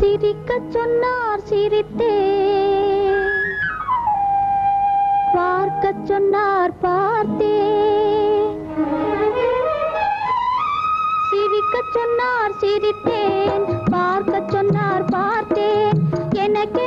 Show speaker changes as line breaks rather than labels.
சிரிக்கச் சொன்னார் சிரித்தேன், பார்க்கச் சொன்னார் பார்த்தேன். சிரிக்கச் சொன்னார் சிரித்தேன், பார்க்கச் சொன்னார் பார்த்தேன். எனக்கு